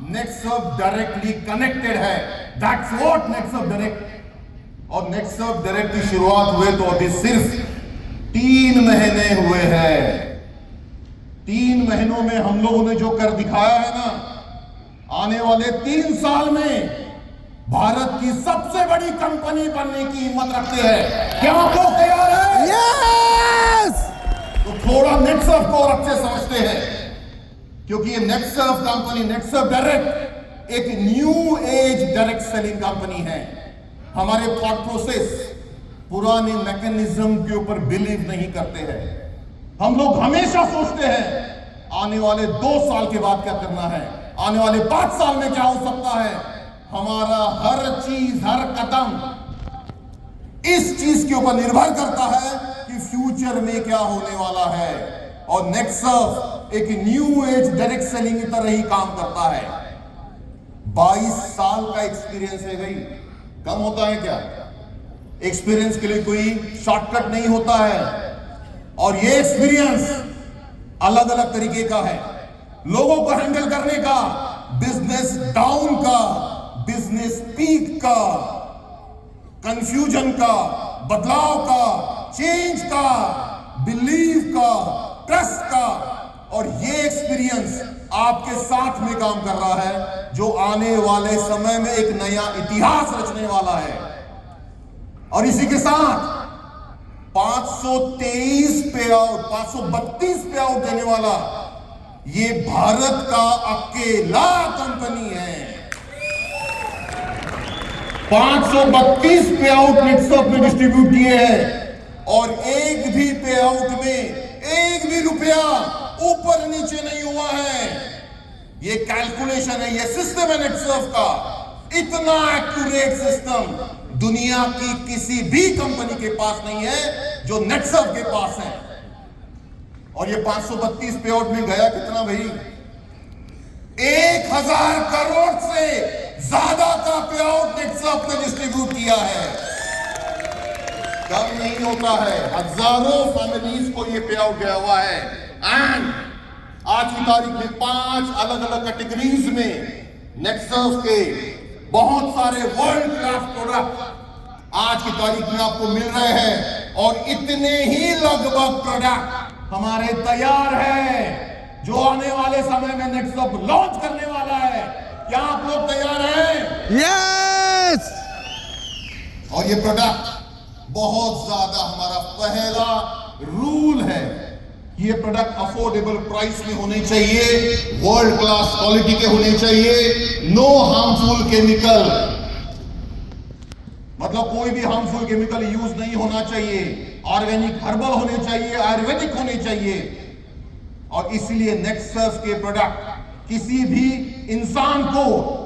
नेक्सर्फ directly connected है। That's what Netsurf direct. और Netsurf direct की शुरुआत हुए तो अभी सिर्फ 3 महीने हुए हैं। 3 महीनों में हम लोगों ने जो कर दिखाया है ना, आने वाले 3 साल में भारत की सबसे बड़ी कंपनी बनने की हिम्मत रखते हैं। क्या आप लोग तैयार हैं? यस! तो थोड़ा नेक्सर्फ को और अच्छे समझते हैं, क्योंकि ये नेक्सर्फ कंपनी, नेक्सर्फ डायरेक्ट एक new age direct selling company है। हमारे थॉट प्रोसेस पुराने मैकेनिज्म के ऊपर बिलीव नहीं करते हैं। हम लोग हमेशा सोचते हैं आने वाले 2 साल के बाद क्या करना है, आने वाले 5 साल में क्या हो सकता है। हमारा हर चीज, हर कदम इस चीज के ऊपर निर्भर करता है कि फ्यूचर में क्या होने वाला है। और नेक्सर्फ एक न्यू एज डायरेक्ट सेलिंग की तरह ही काम करता है। 22 साल का एक्सपीरियंस है भाई, कम होता है क्या? एक्सपीरियंस के लिए कोई शॉर्टकट नहीं होता है। और ये एक्सपीरियंस अलग अलग तरीके का है, लोगों को हैंडल करने का, बिजनेस डाउन का, बिजनेस पीक का, कंफ्यूजन का, बदलाव का, चेंज का, बिलीव का, ट्रस्ट का। और ये एक्सपीरियंस आपके साथ में काम कर रहा है, जो आने वाले समय में एक नया इतिहास रचने वाला है। और इसी के साथ 523 पे आउट, 532 पे आउट देने वाला ये भारत का अकेला कंपनी है। 532 पे आउट नेक्सर्फ में डिस्ट्रीब्यूट किए हैं, और एक भी पे आउट में एक भी रुपया ऊपर नीचे नहीं हुआ है। ये कैलकुलेशन है, ये सिस्टम है नेक्सर्फ का। इतना एक्यूरेट सिस्टम दुनिया की किसी भी कंपनी के पास नहीं है जो नेक्सर्फ के पास है। और ये 532 पे आउट में गया कितना भाई? 1000 करोड़ से ज्यादा का पे आउट नेक्सर्फ ने डिस्ट्रीब्यूट किया है। कम नहीं होता है, हजारों फैमिलीज को ये पे आउट गया हुआ है। एंड आज की तारीख में 5 अलग अलग कैटेगरीज में नेक्सर्फ के बहुत सारे वर्ल्ड क्लास प्रोडक्ट आज की तारीख में आपको मिल रहे हैं। और इतने ही लगभग प्रोडक्ट हमारे तैयार है जो आने वाले समय में नेक्सर्फ लॉन्च करने वाला है। क्या आप लोग तैयार हैं? यस! और ये प्रोडक्ट बहुत ज्यादा, हमारा पहला रूल है, ये प्रोडक्ट अफोर्डेबल प्राइस में होने चाहिए, वर्ल्ड क्लास क्वालिटी के होने चाहिए, नो हार्मफुल केमिकल, मतलब कोई भी हार्मफुल केमिकल यूज नहीं होना चाहिए, ऑर्गेनिक हर्बल होने चाहिए, आयुर्वेदिक होने चाहिए। और इसलिए नेक्सर्फ के प्रोडक्ट किसी भी इंसान को,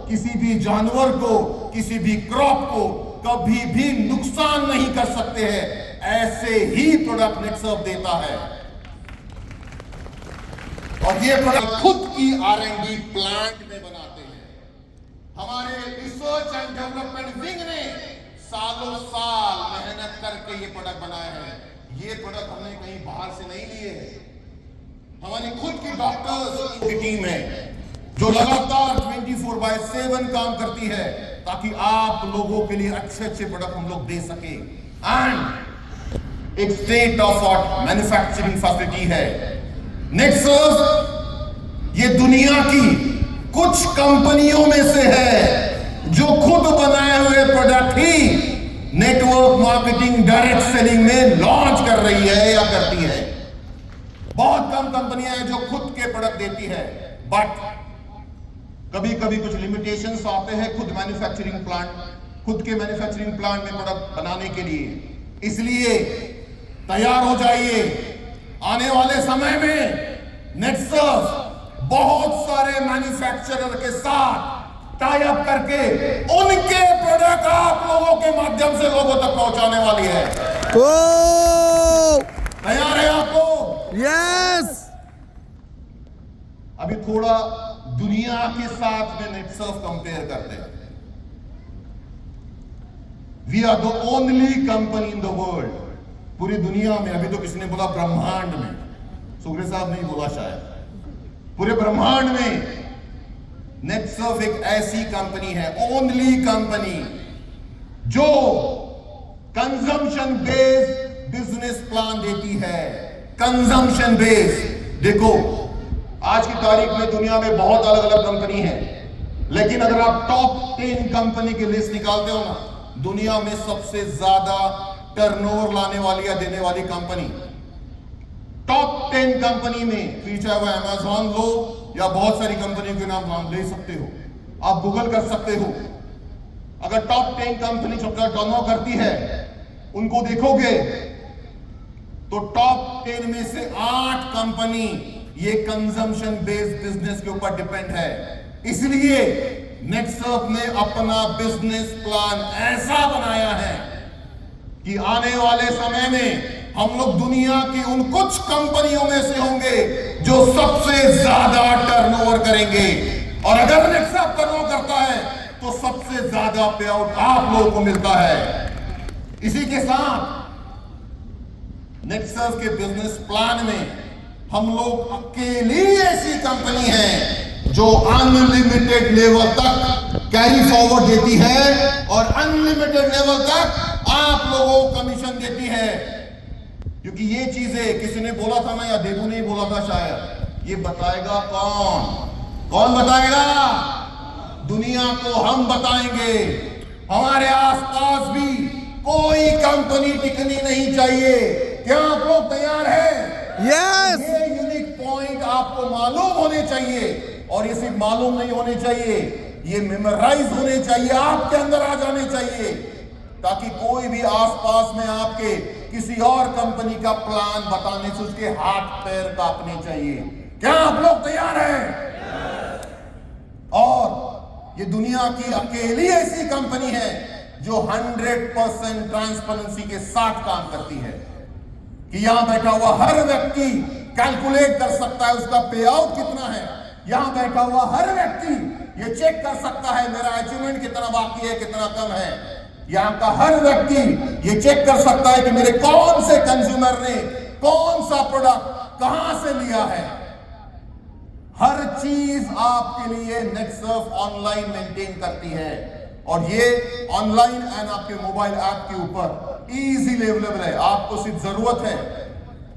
किसी भी जानवर को, किसी भी क्रॉप को कभी भी नुकसान नहीं कर सकते हैं। ऐसे ही प्रोडक्ट नेक्सर्फ देता है। और ये प्रोडक्ट खुद की R&D प्लांट में बनाते हैं। हमारे रिसर्च एंड डेवलपमेंट विंग ने सालों साल मेहनत करके ये प्रोडक्ट बनाए हैं। ये प्रोडक्ट हमने कहीं बाहर से नहीं लिए हैं। हमारी खुद की डॉक्टर्स की टीम है जो लगातार 24/7 काम करती है ताकि आप लोगों के लिए अच्छे अच्छे प्रोडक्ट हम लोग दे सके। एंड एक state of art manufacturing facility है। नेक्सर्फ ये दुनिया की कुछ कंपनियों में से है जो खुद बनाए हुए प्रोडक्ट ही नेटवर्क मार्केटिंग डायरेक्ट सेलिंग में लॉन्च कर रही है या करती है। बहुत कम कंपनियां हैं जो खुद के प्रोडक्ट देती है, बट कभी कभी कुछ लिमिटेशंस आते हैं खुद के मैन्युफैक्चरिंग प्लांट में प्रोडक्ट बनाने के लिए। इसलिए तैयार हो जाइए, आने वाले समय में नेक्सर्फ बहुत सारे मैन्युफैक्चरर के साथ टाई अप करके उनके प्रोडक्ट आप लोगों के माध्यम से लोगों तक पहुंचाने वाली है। तैयार है आप लोग? यस! अभी थोड़ा दुनिया के साथ में नेक्सर्फ कंपेयर करते हैं। We are the only company in the world, पूरी दुनिया में, अभी तो किसी ने बोला ब्रह्मांड में, सुग्रे साहब नहीं बोला शायद, पूरे ब्रह्मांड में नेक्सर्फ एक ऐसी कंपनी है, ओनली कंपनी, जो कंजम्पशन बेस्ड बिजनेस प्लान देती है। Consumption based. देखो, आज की तारीख में दुनिया में बहुत अलग अलग कंपनी है, लेकिन अगर आप टॉप 10 कंपनी की लिस्ट निकालते हो ना, दुनिया में सबसे ज्यादा टर्नओवर लाने वाली या देने वाली कंपनी टॉप 10 कंपनी में, फिर चाहे वो अमेजॉन लो या बहुत सारी कंपनियों के नाम ले सकते हो, आप गूगल कर सकते हो। अगर टॉप 10 कंपनी जो टर्नओवर करती है उनको देखोगे तो टॉप 10 में से 8 कंपनी ये कंजम्पशन बेस्ड बिजनेस के ऊपर डिपेंड है। इसलिए नेक्सर्फ ने अपना बिजनेस प्लान ऐसा बनाया है कि आने वाले समय में हम लोग दुनिया की उन कुछ कंपनियों में से होंगे जो सबसे ज्यादा टर्नओवर करेंगे। और अगर नेक्सर्फ टर्नओवर करता है तो सबसे ज्यादा पे आउट आप लोगों को मिलता है। इसी के साथ नेक्सर्फ के बिजनेस प्लान में हम लोग अकेली ऐसी कंपनी है जो अनलिमिटेड लेवल तक कैरी फॉरवर्ड देती है और अनलिमिटेड लेवल तक आप लोगों को कमीशन देती है। क्योंकि ये चीजें किसी ने बोला था ना, या देबू ने बोला था शायद, ये बताएगा कौन बताएगा? दुनिया को हम बताएंगे। हमारे आसपास भी कोई कंपनी टिकनी नहीं चाहिए। क्या आप लोग तैयार हैं? Yes! ये यूनिक पॉइंट आपको मालूम होने चाहिए, और ये सिर्फ मालूम नहीं होने चाहिए, ये मेमोराइज होने चाहिए, आपके अंदर आ जाने चाहिए, ताकि कोई भी आसपास में आपके किसी और कंपनी का प्लान बताने से उसके हाथ पैर कांपने चाहिए। क्या आप लोग तैयार हैं? और ये दुनिया की अकेली ऐसी कंपनी है जो 100% ट्रांसपेरेंसी के साथ काम करती है कि यहां बैठा हुआ हर व्यक्ति कैलकुलेट कर सकता है उसका पे आउट कितना है। यहां बैठा हुआ हर व्यक्ति ये चेक कर सकता है मेरा अचीवमेंट कितना बाकी है, कितना कम है। यहां का हर व्यक्ति ये चेक कर सकता है कि मेरे कौन से कंज्यूमर ने कौन सा प्रोडक्ट कहां से लिया है। हर चीज आपके लिए नेक्सर्फ ऑनलाइन मेंटेन करती है, और ये ऑनलाइन एंड आपके मोबाइल ऐप के ऊपर इजीली अवेलेबल है। आपको सिर्फ जरूरत है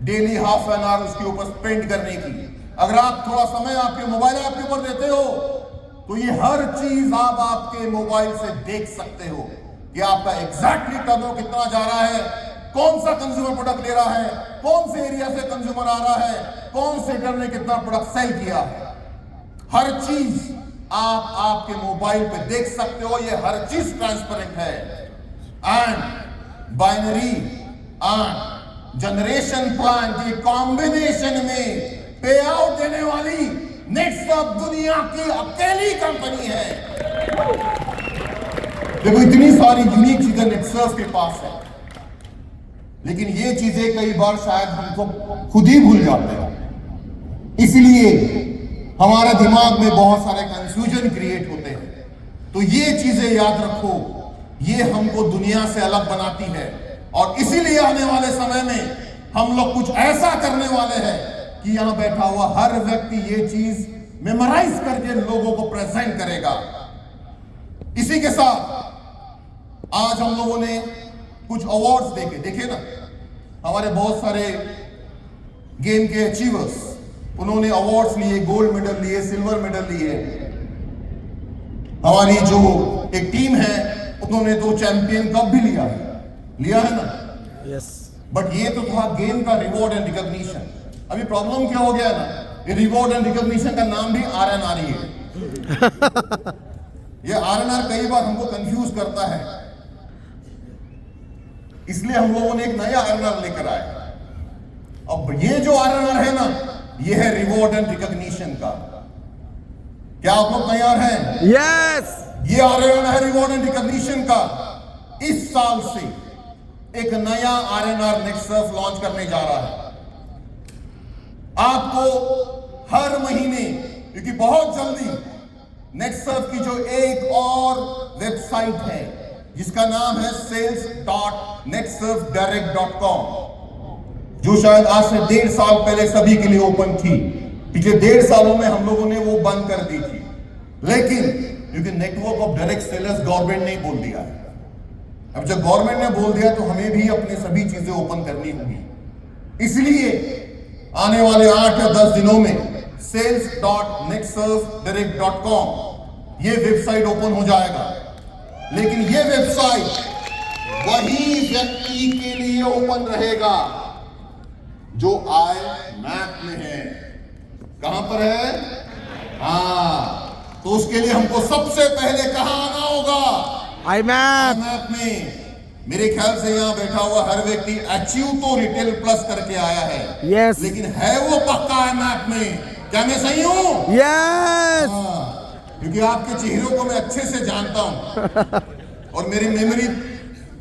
डेली हाफ एन आवर उसके ऊपर स्पेंड करने की। अगर आप थोड़ा समय आपके मोबाइल ऐप के ऊपर देते हो तो ये हर चीज आप आपके मोबाइल से देख सकते हो कि आपका एग्जैक्टली टर्नओवर कितना जा रहा है, कौन सा कंज्यूमर प्रोडक्ट ले रहा है, कौन से एरिया से कंज्यूमर आ रहा है, कौन से डर ने कितना प्रोडक्ट सेल किया है। हर चीज आप आपके मोबाइल पे देख सकते हो। ये हर चीज ट्रांसपेरेंट है। And binary and generation plan की कॉम्बिनेशन में पे आउट देने वाली नेक्सर्फ दुनिया की अकेली कंपनी है। देखो, इतनी सारी यूनिक चीजें नेक्सर्फ के पास है, लेकिन ये चीजें कई बार शायद हमको खुद ही भूल जाते हैं। इसलिए हमारे दिमाग में बहुत सारे कंफ्यूजन क्रिएट होते हैं। तो ये चीजें याद रखो, ये हमको दुनिया से अलग बनाती है, और इसीलिए आने वाले समय में हम लोग कुछ ऐसा करने वाले हैं कि यहां बैठा हुआ हर व्यक्ति ये चीज मेमोराइज करके लोगों को प्रेजेंट करेगा। इसी के साथ आज हम लोगों ने कुछ अवार्ड्स देखे ना, हमारे बहुत सारे गेम के अचीवर्स, उन्होंने अवार्ड्स लिए, गोल्ड मेडल लिए, सिल्वर मेडल लिए। हमारी जो एक टीम है उन्होंने तो चैंपियन कप भी लिया है ना। Yes. बट ये तो था गेम का रिवॉर्ड एंड रिकॉग्निशन। अभी प्रॉब्लम क्या हो गया ना, ये रिवॉर्ड एंड रिकॉग्निशन का नाम भी RNR ही है। ये RNR कई बार हमको कंफ्यूज करता है, इसलिए हम लोगों ने एक नया RNR लेकर आए। अब ये जो RNR है ना, ये है रिवॉर्ड एंड रिकॉग्निशन का। क्या आप लोग तैयार हैं? Yes. ये RNR है रिवॉर्ड एंड रिकॉग्निशन का। इस साल से एक नया RNR नेक्सर्फ लॉन्च करने जा रहा है। आपको हर महीने, क्योंकि बहुत जल्दी नेक्सर्फ की जो एक और वेबसाइट है जिसका नाम है sales.nexsurfdirect.com, जो शायद आज से 1.5 साल पहले सभी के लिए ओपन थी। पिछले 1.5 सालों में हम लोगों ने वो बंद कर दी थी। लेकिन क्योंकि network of direct sellers government ने बोल दिया है, अब जब गवर्नमेंट ने बोल दिया तो हमें भी अपनी सभी चीजें ओपन करनी होगी। इसलिए आने वाले 8 या 10 दिनों में sales.nextsurfdirect.com ये वेबसाइट ओपन हो जाएगा। लेकिन ये वेबसाइट वही व्यक्ति के लिए ओपन रहेगा जो आई मैप में है। कहां पर है? हाँ, तो उसके लिए हमको सबसे पहले कहां आना होगा? IMAP मैप में। मेरे ख्याल से यहां बैठा हुआ हर व्यक्ति अचीव तो रिटेल प्लस करके आया है, Yes. लेकिन है वो पक्का है मैप में? क्या मैं सही हूं? Yes. हाँ, क्योंकि आपके चेहरों को मैं अच्छे से जानता हूं और मेरी मेमोरी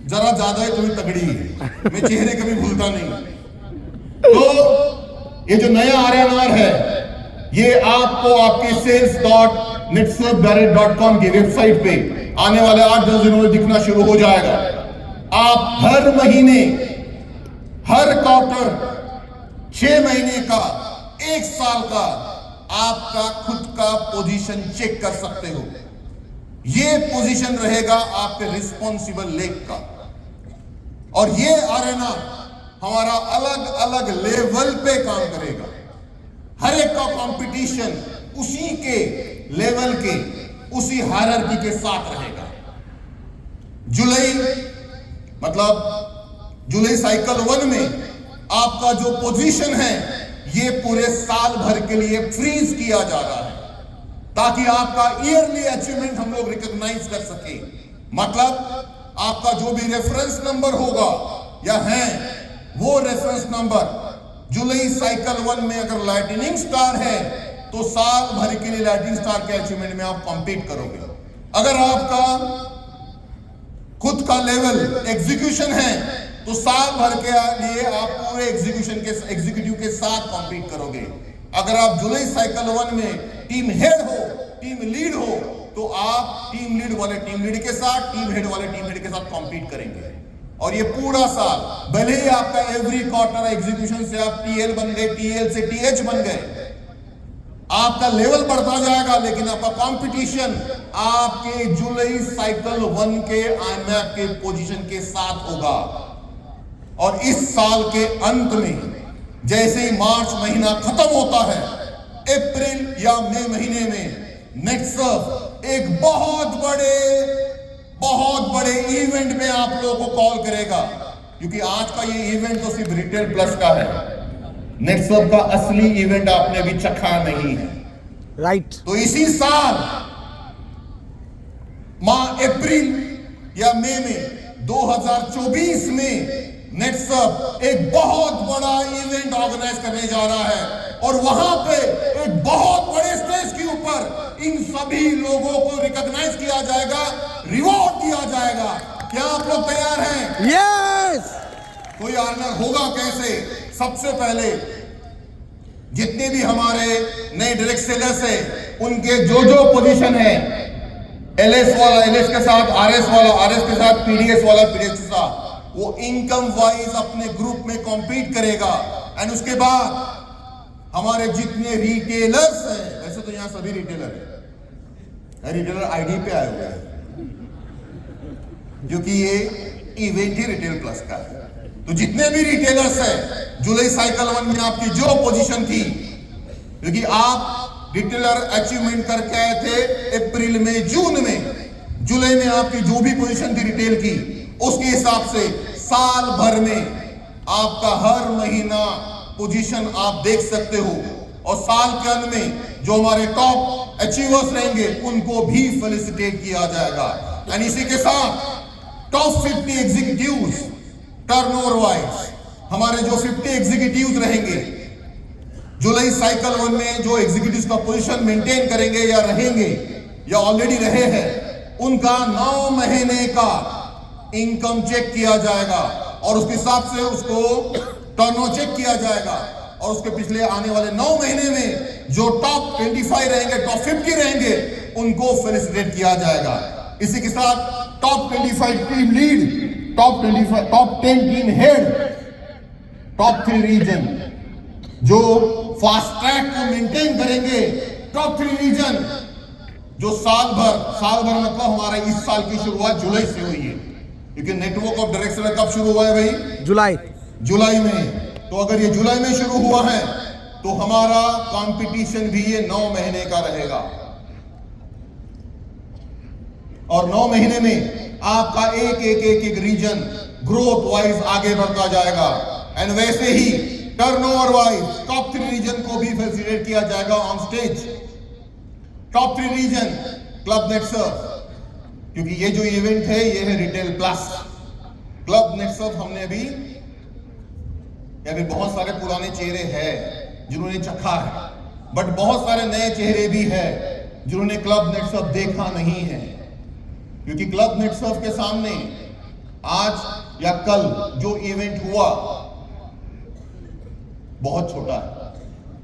जरा ज्यादा ही थोड़ी तगड़ी है, मैं चेहरे कभी भूलता नहीं। तो ये जो नया RNR है ये आपको आपके sales.nextsurfdirect.com की वेबसाइट पे आने वाले 8-10 दिनों में दिखना शुरू हो जाएगा। आप हर महीने, हर क्वार्टर, 6 महीने का, 1 साल का आपका खुद का पोजीशन चेक कर सकते हो। ये पोजीशन रहेगा आपके रिस्पॉन्सिबल लेग का, और ये RNR हमारा अलग अलग लेवल पे काम करेगा। हर एक का कंपटीशन उसी के लेवल के, उसी हायरार्की के साथ रहेगा। जुलाई साइकिल 1 में आपका जो पोजीशन है ये पूरे साल भर के लिए फ्रीज किया जा रहा है, ताकि आपका ईयरली अचीवमेंट हम लोग रिकॉग्नाइज कर सके। मतलब आपका जो भी रेफरेंस नंबर होगा या है वो रेफरेंस नंबर जुलाई साइकिल 1 में अगर लाइटनिंग स्टार है तो साल भर के लिए लाइटनिंग स्टार के अचीवमेंट में आप कंपीट करोगे। अगर आपका खुद का लेवल एग्जीक्यूशन है तो साल भर के लिए आप पूरे एग्जीक्यूटिव के साथ कंपीट करोगे। अगर आप जुलाई साइकिल 1 में टीम हेड हो, टीम लीड हो, तो आप टीम लीड वाले टीम लीड के साथ, टीम हेड वाले टीम हेड के साथ कंपीट करेंगे। और ये पूरा साल, भले ही आपका एवरी क्वार्टर एग्जीक्यूशन से आप TL बन गए, TL से TH बन गए, आपका लेवल बढ़ता जाएगा, लेकिन आपका कंपटीशन आपके जुलाई साइकिल 1 के IMAP के पोजीशन के साथ होगा। और इस साल के अंत में जैसे ही मार्च महीना खत्म होता है, अप्रैल या मई महीने में नेक्सर्फ एक बहुत बड़े इवेंट में आप लोगों को कॉल करेगा, क्योंकि आज का ये इवेंट तो सिर्फ रिटेल प्लस का है। नेक्सर्फ का असली इवेंट आपने अभी चखा नहीं है। राइट। तो इसी साल अप्रैल या मई में 2024 में नेक्सर्फ एक बहुत बड़ा इवेंट ऑर्गेनाइज करने जा रहा है, और वहां पे एक बहुत बड़े स्टेज के ऊपर इन सभी लोगों को रिकॉग्नाइज किया जाएगा, रिवॉर्ड दिया जाएगा। क्या आप लोग तैयार हैं? यस। कोई RNR होगा कैसे? सबसे पहले जितने भी हमारे नए डायरेक्ट सेलर्स हैं उनके जो पोजीशन है, LS वाला LS के साथ, RS वाला RS के साथ, PDS वाला PDS के साथ, वो इनकम वाइज अपने ग्रुप में कॉम्पीट करेगा। एंड उसके बाद हमारे जितने रिटेलर्स हैं, वैसे तो यहां सभी रिटेलर हैं, रिटेलर ID पे आए हुए हैं क्योंकि ये इवेंट ही रिटेल प्लस का है। तो जितने भी रिटेलर्स हैं, जुलाई साइकिल 1 में आपकी जो पोजीशन थी, क्योंकि आप रिटेलर अचीवमेंट करके आए थे अप्रैल में, जून में, जुलाई में आपकी जो भी पोजीशन थी रिटेल की, उसके हिसाब से साल भर में आपका हर महीना पोजीशन आप देख सकते हो। और साल के अंत में जो हमारे टॉप अचीवर्स रहेंगे उनको भी फेलिसिटेट किया जाएगा। एंड इसी के साथ टॉप 50 एग्जीक्यूटिव्स टर्नओवर वाइज, हमारे जो 50 एग्जीक्यूटिव्स रहेंगे जुलाई साइकिल 1 में, जो एग्जीक्यूटिव्स का पोजीशन मेंटेन करेंगे या रहेंगे या ऑलरेडी रहे हैं, उनका 9 महीने का इनकम चेक किया जाएगा, और उसके हिसाब से उसको टर्नओवर चेक किया जाएगा, और उसके पिछले आने वाले 9 महीने में जो टॉप 25 रहेंगे, टॉप 50 रहेंगे, उनको फेलिसिटेट किया जाएगा। इसी के साथ top 25 team lead, top 10 team head, top 3 region जो फास्ट ट्रैक को मेंटेन करेंगे, टॉप 3 रीजन जो साल भर मतलब हमारा इस साल की शुरुआत जुलाई से हुई है, क्योंकि नेटवर्क ऑफ डायरेक्टर कब शुरू हुआ है भाई? जुलाई में। तो अगर ये जुलाई में शुरू हुआ है तो हमारा कंपटीशन भी ये 9 महीने का रहेगा, और 9 महीने में आपका एक रीजन ग्रोथ वाइज आगे बढ़ता जाएगा, एंड वैसे ही टर्नओवर वाइज टॉप 3 रीजन को भी फैसिलिटेट किया जाएगा on stage. Top 3 region club Netsurf, क्योंकि ये जो इवेंट है ये है रिटेल प्लस। क्लब नेटसर्फ हमने अभी बहुत सारे पुराने चेहरे हैं जिन्होंने चखा है, बट बहुत सारे नए चेहरे भी हैं जिन्होंने क्लब नेटसर्फ देखा नहीं है, क्योंकि क्लब नेटसर्फ के सामने आज या कल जो इवेंट हुआ बहुत छोटा है।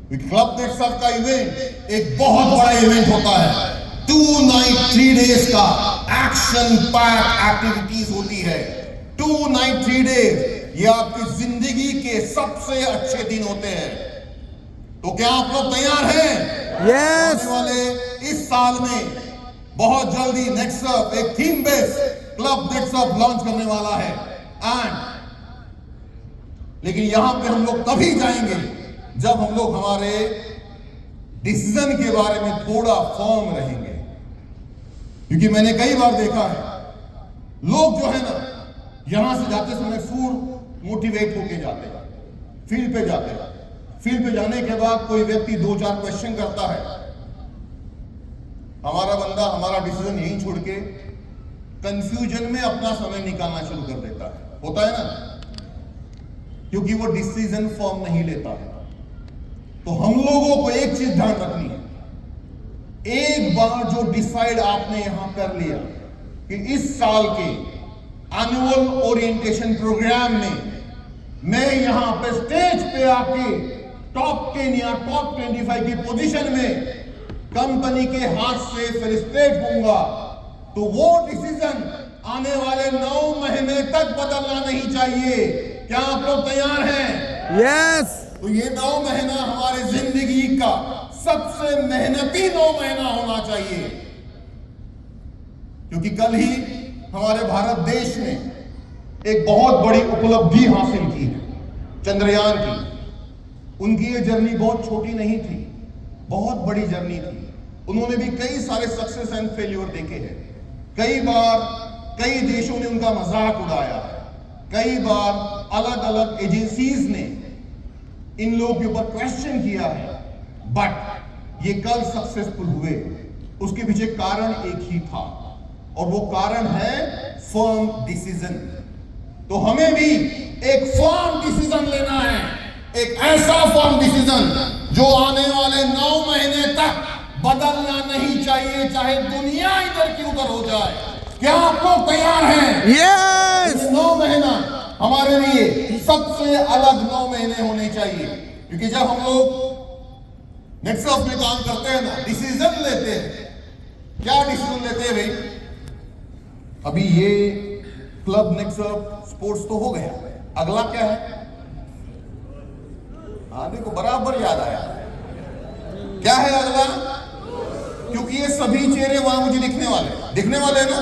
क्योंकि क्लब नेटसर्फ का इवेंट एक बहुत बड़ा इवेंट होता है, 2 नाइट 3 डेज का एक्शन पैक एक्टिविटीज होती है। 2 नाइट 3 डेज ये आपकी जिंदगी के सबसे अच्छे दिन होते हैं। तो क्या आप लोग तैयार हैं? Yes. आने वाले इस साल में बहुत जल्दी नेटसर्फ एक theme based club Netsurf launch करने वाला है, एंड लेकिन यहां पे हम लोग तभी जाएंगे जब हम लोग हमारे डिसीजन के बारे में थोड़ा फर्म रहेंगे। क्योंकि मैंने कई बार देखा है लोग जो है ना यहां से जाते समय फूल मोटिवेट होके जाते हैं, फील्ड पे जाते हैं, फील्ड पे जाने के बाद कोई व्यक्ति 2-4 क्वेश्चन करता है, हमारा बंदा हमारा डिसीजन यहीं छोड़ के कंफ्यूजन में अपना समय निकालना शुरू कर देता है। होता है ना, क्योंकि वो डिसीजन फॉर्म नहीं लेता है। तो हम लोगों को एक चीज ध्यान रखनी है, एक बार जो डिसाइड आपने यहां कर लिया कि इस साल के एनुअल ओरिएंटेशन प्रोग्राम में मैं यहां पे स्टेज पे आके टॉप 10 या टॉप 25 की पोजीशन में कंपनी के हाथ से फेलिसिटेट होऊंगा, तो वो डिसीजन आने वाले 9 महीने तक बदलना नहीं चाहिए। क्या आप लोग तैयार हैं? Yes. तो ये 9 महीना हमारे जिंदगी का सबसे मेहनती 9 महीना होना चाहिए, क्योंकि कल ही हमारे भारत देश ने एक बहुत बड़ी उपलब्धि हासिल की है, चंद्रयान की। उनकी ये जर्नी बहुत छोटी नहीं थी, बहुत बड़ी जर्नी थी। उन्होंने भी कई सारे सक्सेस एंड फेल्योर देखे हैं। कई बार कई देशों ने उनका मजाक उड़ाया है, कई बार अलग अलग एजेंसीज ने इन लोगों के ऊपर क्वेश्चन किया है, बट ये कल सक्सेसफुल हुए। उसके पीछे कारण एक ही था, और वो कारण है फर्म डिसीजन। तो हमें भी एक फर्म डिसीजन लेना है, एक ऐसा फर्म डिसीजन जो आने वाले 9 महीने तक बदलना नहीं चाहिए, चाहे दुनिया इधर की उधर हो जाए। क्या आप लोग तैयार हैं? Yes. 9 महीना हमारे लिए सबसे अलग 9 महीने होने चाहिए, क्योंकि जब हम लोग नेटसर्फ में काम करते हैं ना, डिसीजन लेते हैं। क्या डिसीजन लेते हैं भाई? अभी ये क्लब नेटसर्फ स्पोर्ट्स तो हो गया, अगला क्या है? देखो बराबर याद आया, क्या है अगला? क्योंकि ये सभी चेहरे वहां मुझे दिखने वाले हैं ना,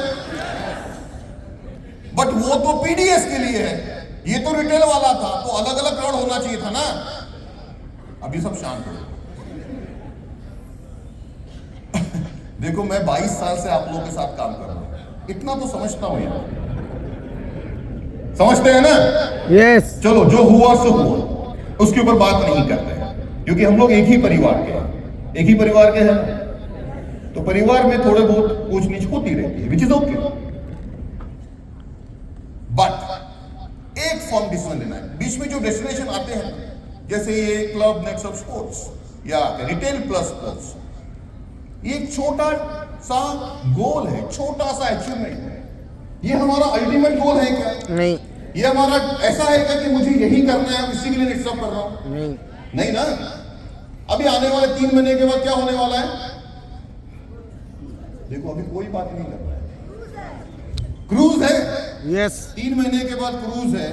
बट वो तो पीडीएस के लिए है, ये तो रिटेल वाला था, तो अलग अलग क्राउड होना चाहिए था ना। अभी सब शांत हो। देखो मैं 22 साल से आप लोगों के साथ काम कर रहा हूं, इतना तो समझता हूं यार, समझते हैं ना? Yes. चलो जो हुआ सो हुआ, उसके ऊपर बात नहीं करते हैं, क्योंकि हम लोग एक ही परिवार के हैं। तो परिवार में थोड़े बहुत ऊंच नीच होती रहती है, विच इज ओके, बट एक फॉर्म डिसीजन लेना है। बीच में जो डेस्टिनेशन आते हैं, जैसे ये क्लब नेटसर्फ स्पोर्ट्स या रिटेल प्लस स्पोर्ट्स, ये एक छोटा सा गोल है, छोटा सा अचीवमेंट है। ये हमारा अल्टीमेट गोल है क्या? नहीं। ये हमारा ऐसा है क्या कि मुझे यही करना है, इसी के लिए नेटसर्फ कर रहा हूं? नहीं ना। अभी आने वाले 3 महीने के बाद क्या होने वाला है? देखो अभी कोई बात नहीं कर रहा है, क्रूज है। Yes. 3 महीने के बाद क्रूज है।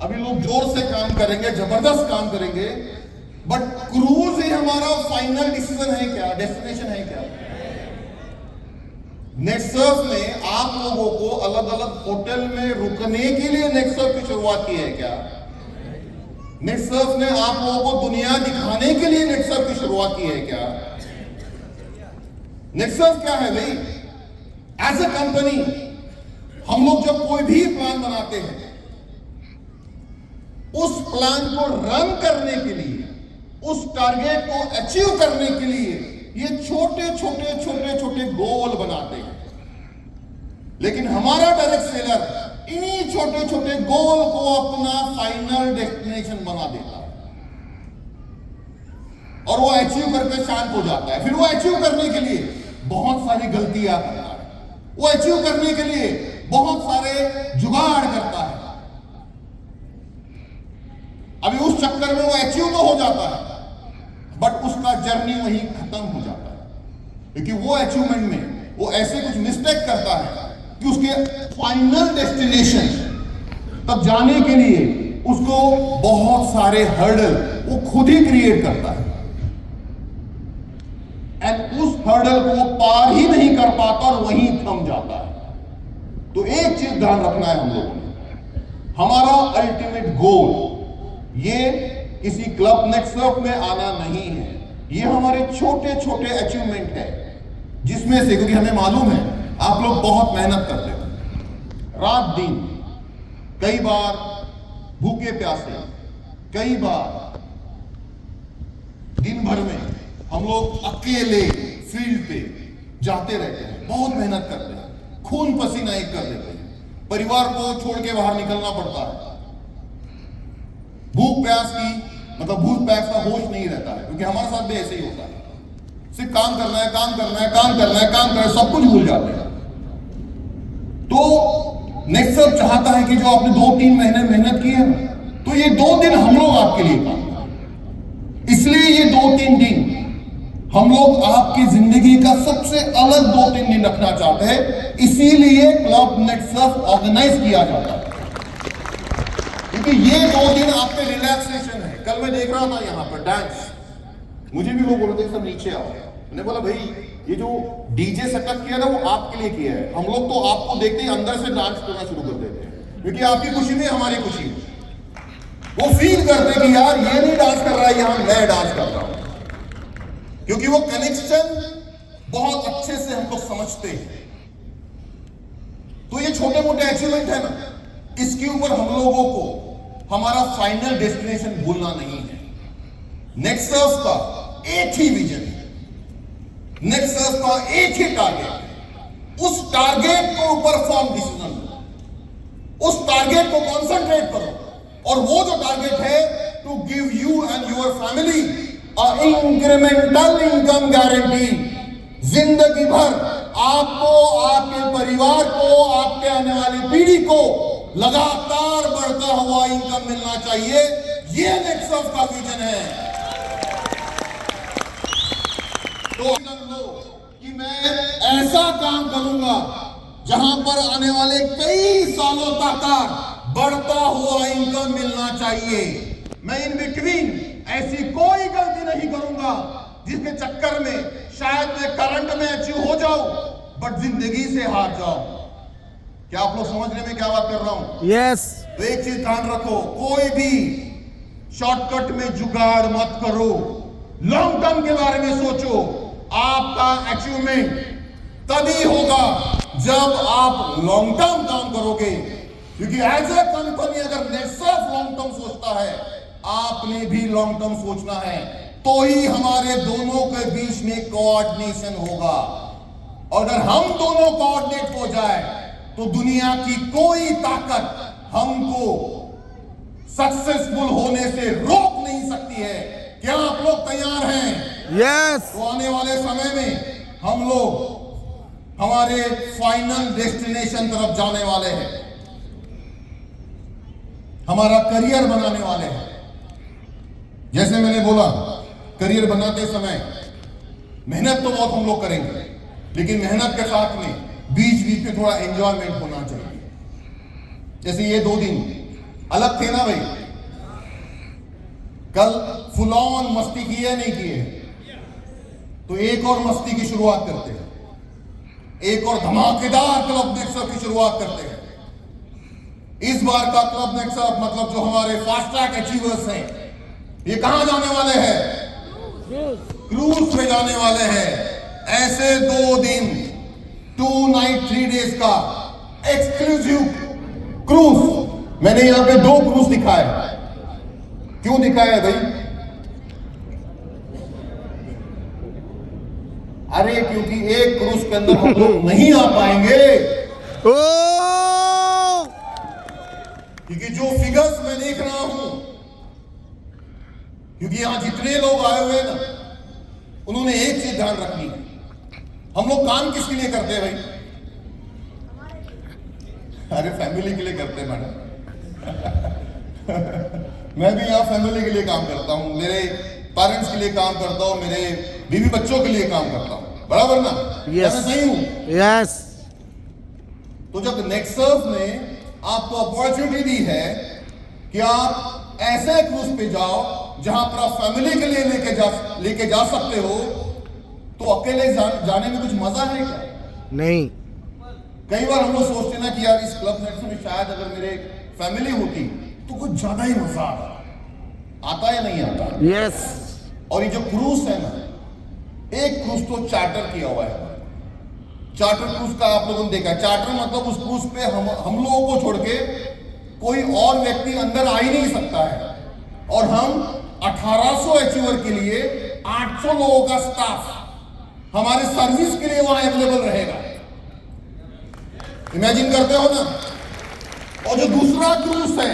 अभी लोग जोर से काम करेंगे, जबरदस्त काम करेंगे, बट क्रूज ही हमारा फाइनल डिसीजन है क्या? डेस्टिनेशन है क्या? नेक्सर्फ ने आप लोगों को अलग अलग होटल में रुकने के लिए नेक्सर्फ की शुरुआत की है क्या? नेक्सर्फ ने आप लोगों को दुनिया दिखाने के लिए नेक्सर्फ की शुरुआत की है क्या? नेक्सर्फ क्या है भाई? एज ए कंपनी हम लोग जब कोई भी प्लान बनाते हैं, उस प्लान को रन करने के लिए, उस टारगेट को अचीव करने के लिए ये छोटे छोटे छोटे छोटे गोल बनाते हैं। लेकिन हमारा डायरेक्ट सेलर इन्हीं छोटे छोटे गोल को अपना फाइनल डेस्टिनेशन बना देता है और वो अचीव करके शांत हो जाता है। फिर वो अचीव करने के लिए बहुत सारी गलतियां करता है, वो अचीव करने के लिए बहुत सारे जुगाड़ करता है। अभी उस चक्कर में वो अचीव तो हो जाता है, बट उसका जर्नी वहीं खत्म हो जाता है, क्योंकि वो अचीवमेंट में वो ऐसे कुछ मिस्टेक करता है कि उसके फाइनल डेस्टिनेशन तक जाने के लिए उसको बहुत सारे हर्डल वो खुद ही क्रिएट करता है, एंड उस हर्डल को वो पार ही नहीं कर पाता और वहीं थम जाता है। तो एक चीज ध्यान रखना है हम लोगों ने, हमारा अल्टीमेट गोल ये किसी क्लब नेक्सर्फ में आना नहीं है, ये हमारे छोटे छोटे अचीवमेंट है, जिसमें से, क्योंकि हमें मालूम है आप लोग बहुत मेहनत करते हो रात दिन, कई बार भूखे प्यासे, कई बार दिन भर में हम लोग अकेले फील्ड पे जाते रहते हैं, बहुत मेहनत करते हैं, खून पसीना एक कर देते हैं, परिवार को छोड़ के बाहर निकलना पड़ता है, भूख प्यास की मतलब भूख प्यास का होश नहीं रहता है, क्योंकि हमारे साथ भी ऐसे ही होता है, सिर्फ काम करना है, काम करना है, काम करना है, काम करना है, सब कुछ भूल जाते हैं। तो नेक्सर्फ चाहता है कि जो आपने 2-3 महीने मेहनत की है, तो ये 2 दिन हम लोग आपके लिए काम करें। इसलिए ये 2-3 दिन हम लोग आपकी जिंदगी का सबसे अलग 2-3 दिन रखना चाहते हैं, इसीलिए क्लब नेक्सर्फ ऑर्गेनाइज किया जाता है, क्योंकि ये 2 दिन आपके रिलैक्सेशन है। कल मैं देख रहा था यहाँ पर डांस, मुझे भी वो बोल रहे थे सब नीचे आओ, मैंने बोला भाई ये जो डीजे सेटअप किया ना वो आपके लिए किया है, हम लोग तो आपको देखते ही अंदर से डांस करना शुरू कर देते हैं, क्योंकि आपकी खुशी में हमारी खुशी है। वो फील करते कि यार ये नहीं डांस कर रहा है, यहां मैं डांस कर रहा हूं, क्योंकि वो कनेक्शन बहुत अच्छे से हम लोग समझते हैं। तो ये छोटे मोटे अचीवमेंट है ना, इसके ऊपर हम लोगों को हमारा फाइनल डेस्टिनेशन भूलना नहीं है। नेक्सर्फ का एक ही विजन है, नेक्सर्फ का एक ही टारगेट है, उस टारगेट को ऊपर फॉर्म डिसीजन लो, उस टारगेट को कॉन्सेंट्रेट करो, और वो जो टारगेट है to give you and your family incremental income guarantee, जिंदगी भर आपको, आपके परिवार को, आपके आने वाली पीढ़ी को लगातार बढ़ता हुआ इनकम मिलना चाहिए, ये नेक्सर्फ का विजन है। तो कि मैं ऐसा काम करूंगा जहां पर आने वाले कई सालों तक बढ़ता हुआ इनकम मिलना चाहिए। मैं इन बिटवीन ऐसी कोई गलती नहीं करूंगा जिसके चक्कर में शायद मैं करंट में अचीव हो जाऊं बट जिंदगी से हार जाऊं। क्या आप लोग समझ रहे हैं मैं क्या बात कर रहा हूं? यस। तो एक चीज ध्यान रखो, कोई भी शॉर्टकट में जुगाड़ मत करो, लॉन्ग टर्म के बारे में सोचो। आपका अचीवमेंट तभी होगा जब आप लॉन्ग टर्म काम करोगे, क्योंकि एज ए कंपनी अगर नेक्सर्फ लॉन्ग टर्म सोचता है, आपने भी लॉन्ग टर्म सोचना है, तो ही हमारे दोनों के बीच में कोऑर्डिनेशन होगा। और अगर हम दोनों कोऑर्डिनेट हो जाए तो दुनिया की कोई ताकत हमको सक्सेसफुल होने से रोक नहीं सकती है। क्या आप लोग तैयार हैं? यस। तो आने वाले समय में हम लोग हमारे फाइनल डेस्टिनेशन तरफ जाने वाले हैं, हमारा करियर बनाने वाले हैं। जैसे मैंने बोला, करियर बनाते समय मेहनत तो बहुत हम लोग करेंगे, लेकिन मेहनत के साथ में बीच बीच में थोड़ा एंजॉयमेंट होना चाहिए। जैसे ये 2 दिन अलग थे ना भाई, कल फुल ऑन मस्ती की है नहीं की है, तो एक और मस्ती की शुरुआत करते हैं। एक और धमाकेदार क्लब नेक्सफ की शुरुआत करते हैं। इस बार का क्लब नेक्सफ मतलब जो हमारे फास्ट ट्रैक अचीवर्स हैं, ये कहां जाने वाले हैं? क्रूज पे जाने वाले हैं। ऐसे 2 दिन 2 नाइट 3 डेज का एक्सक्लूसिव क्रूज। मैंने यहां पे 2 क्रूज दिखाए। क्यों दिखाया भाई? अरे क्योंकि एक क्रूज के अंदर हम लोग नहीं आ पाएंगे, Oh! क्योंकि जो फिगर्स मैं देख रहा हूं, क्योंकि यहां जितने लोग आए हुए हैं ना, उन्होंने एक चीज ध्यान रखनी है। हम लोग काम किसके लिए करते हैं भाई? अरे फैमिली के लिए करते हैं मैडम। मैं भी यहां फैमिली के लिए काम करता हूं, मेरे पेरेंट्स के लिए काम करता हूं, मेरे बीवी बच्चों के लिए काम करता हूं, बराबर ना? क्या मैं सही हूं? Yes. तो जब नेक्सफ ने आपको अपॉर्चुनिटी दी है कि आप ऐसे क्रूज पे जाओ जहां पर आप फैमिली के लिए लेके जा सकते हो, तो अकेले जाने में कुछ मजा है क्या? नहीं। कई बार हम लोग सोचते ना कि यार इस क्लब नेक्सफ में शायद अगर मेरे फैमिली होती तो कुछ ज्यादा ही मजा आता है, नहीं आता? Yes. और ये जो क्रूज है ना, एक क्रूज तो चार्टर किया हुआ है। चार्टर क्रूज का आप लोगों ने देखा। चार्टर मतलब उस क्रूज पे हम लोगों को छोड़ के कोई और व्यक्ति अंदर आ ही नहीं सकता है, और हम 1800 अचीवर के लिए 800 लोगों का स्टाफ हमारे सर्विस के लिए वहां अवेलेबल रहेगा। इमेजिन करते हो ना? और जो दूसरा क्रूज है,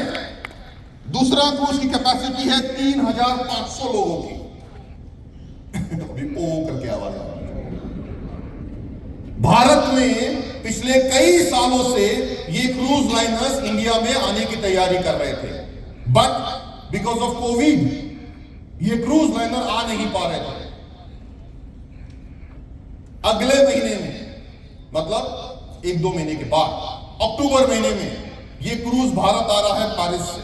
दूसरा क्रूज की कैपेसिटी है 3500 लोगों की। अभी ओ करके आवाज आ रही है। भारत में पिछले कई सालों से ये क्रूज लाइनर्स इंडिया में आने की तैयारी कर रहे थे, बट बिकॉज ऑफ कोविड ये क्रूज लाइनर आ नहीं पा रहे थे। अगले महीने में, मतलब 1-2 महीने के बाद, अक्टूबर महीने में ये क्रूज भारत आ रहा है पेरिस से,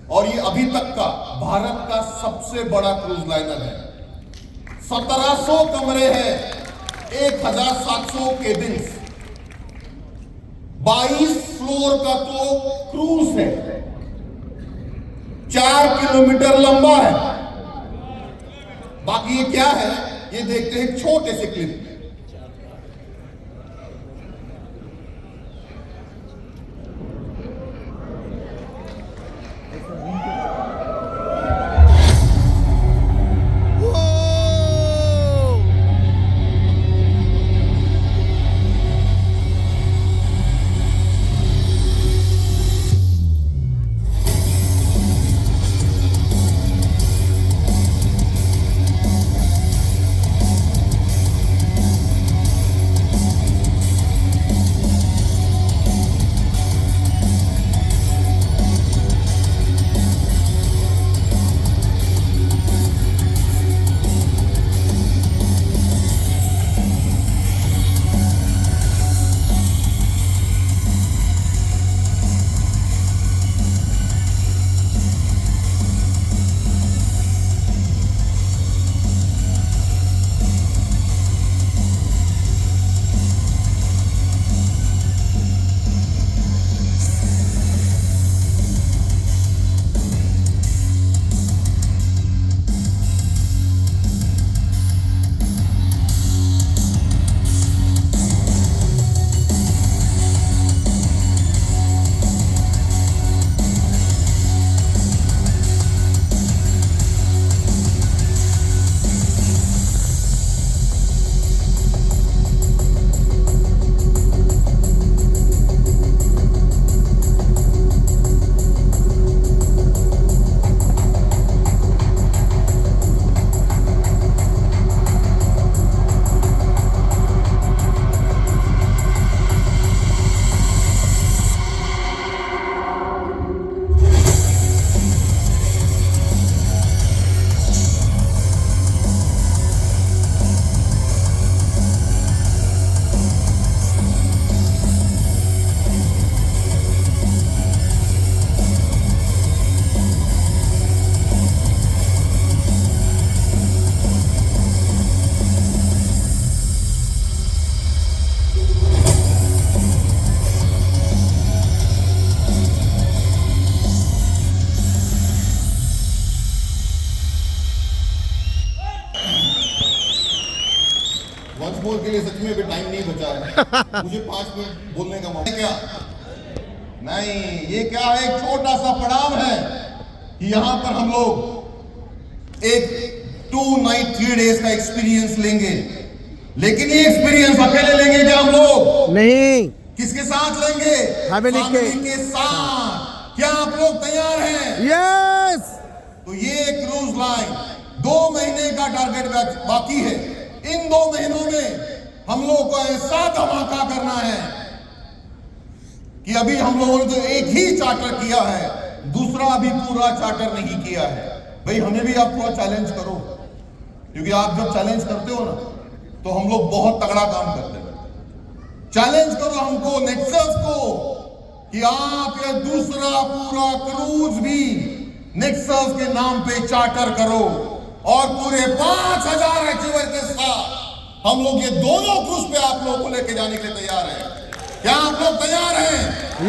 और ये अभी तक का भारत का सबसे बड़ा क्रूज लाइनर है। 1700 कमरे हैं, 1700 केबिन्स, 22 फ्लोर का तो क्रूज है, 4 किलोमीटर लंबा है। बाकी ये क्या है, ये देखते हैं एक छोटे से क्लिप में। वंस मोर के लिए सच में भी टाइम नहीं बचा है मुझे 5 मिनट बोलने का मौका क्या नहीं, ये क्या है, एक छोटा सा पड़ाव है कि यहां पर हम लोग एक 2 नाइट 3 डेज का एक्सपीरियंस लेंगे, लेकिन ये एक्सपीरियंस अकेले लेंगे क्या हम लोग? नहीं, किसके साथ लेंगे? फैमिली के साथ। क्या आप लोग तैयार हैं? यस। तो ये क्रूज लाइन 2 महीने का टारगेट बाकी है। इन 2 महीनों में हम लोग को ऐसा धमाका करना है कि अभी हम लोगों ने तो एक ही चार्टर किया है, दूसरा अभी पूरा चार्टर नहीं किया है। भाई हमें भी आप थोड़ा चैलेंज करो, क्योंकि आप जब चैलेंज करते हो ना तो हम लोग बहुत तगड़ा काम करते हैं। चैलेंज करो हमको, नेक्सस को, कि आप ये दूसरा पूरा क्रूज भी नेक्सस के नाम पे चार्टर करो और पूरे 5000 अचीवर के साथ हम लोग ये दोनों क्रूज पे आप लोगों को लेके जाने के लिए तैयार हैं। क्या आप लोग तैयार हैं?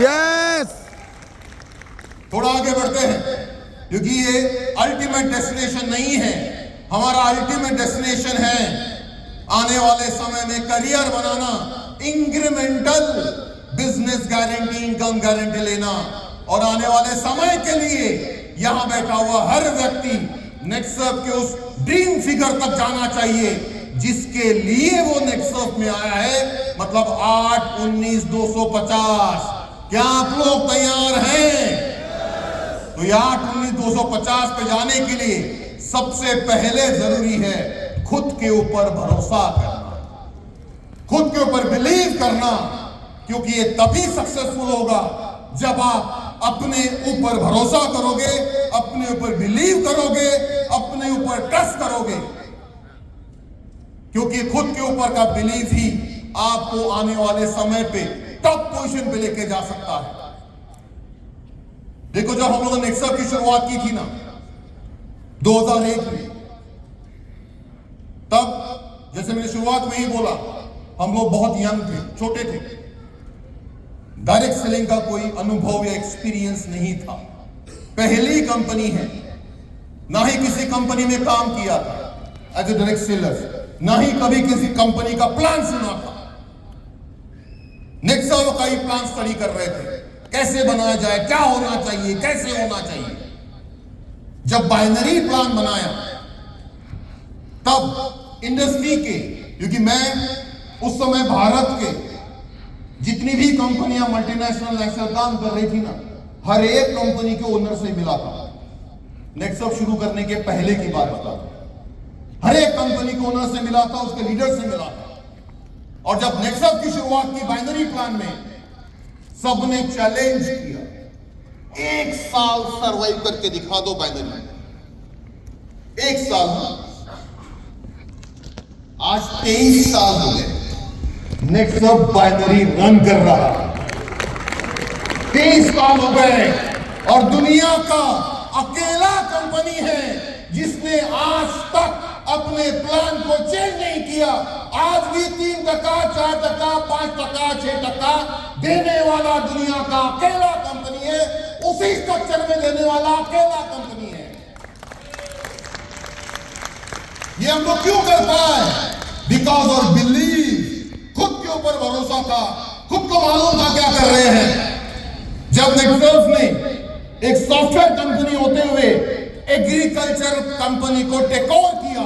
यस। थोड़ा आगे बढ़ते हैं, क्योंकि ये अल्टीमेट डेस्टिनेशन नहीं है। हमारा अल्टीमेट डेस्टिनेशन है आने वाले समय में करियर बनाना, incremental business guarantee, income guarantee लेना, और आने वाले समय के लिए यहां बैठा हुआ हर व्यक्ति नेक्सस के उस ड्रीम फिगर तक जाना चाहिए जिसके लिए वो नेक्सस में आया है, मतलब 8-19-250। क्या आप लोग तैयार हैं? तो ये 8-19-250 पे जाने के लिए सबसे पहले जरूरी है खुद के ऊपर भरोसा करना, खुद के ऊपर बिलीव करना, क्योंकि ये तभी सक्सेसफुल होगा जब आप अपने ऊपर भरोसा करोगे, अपने ऊपर बिलीव करोगे, अपने ऊपर ट्रस्ट करोगे, क्योंकि खुद के ऊपर का बिलीव ही आपको आने वाले समय पे टॉप पोजीशन पे लेके जा सकता है। देखो, जब हम लोगों ने नेक्सस की शुरुआत की थी ना 2001 में, तब जैसे मैंने शुरुआत में ही बोला, हम लोग बहुत यंग थे, छोटे थे, डायरेक्ट सेलिंग का कोई अनुभव या एक्सपीरियंस नहीं था, पहली कंपनी है, ना ही किसी कंपनी में काम किया था एज ए डायरेक्ट सेलर, ना ही कभी किसी कंपनी का प्लान सुना था। नेक्सस का ही प्लान स्टडी कर रहे थे, कैसे बनाया जाए, क्या होना चाहिए, कैसे होना चाहिए। जब बाइनरी प्लान बनाया तब इंडस्ट्री के, क्योंकि मैं उस समय भारत के जितनी भी कंपनियां मल्टीनेशनल नेशनल काम कर रही थी ना, हर एक कंपनी के ओनर से मिला था। नेक्सस शुरू करने के पहले की बात बता, हर एक कंपनी के ओनर से मिला था, उसके लीडर से मिला था। और जब नेक्सस की शुरुआत की बाइनरी प्लान में, सबने चैलेंज किया, 1 साल सरवाइव करके दिखा दो बाइनरी, 1 साल। आज 23 साल हो गए नेक्सस बाइनरी रन कर रहा है, 23 साल हो गए, और दुनिया का अकेला कंपनी है जिसने आज तक अपने प्लान को चेंज नहीं किया। आज भी 3%, 4%, 5%, 6% देने वाला दुनिया का अकेला कंपनी है, उसी स्ट्रक्चर में देने वाला अकेला कंपनी है। ये हम लोग क्यों कर पाए? बिकॉज और बिलीव, खुद के ऊपर भरोसा था, खुद को मालूम था क्या कर रहे हैं। जब नेक्सस ने एक सॉफ्टवेयर कंपनी होते हुए एग्रीकल्चर कंपनी को टेक ओवर किया,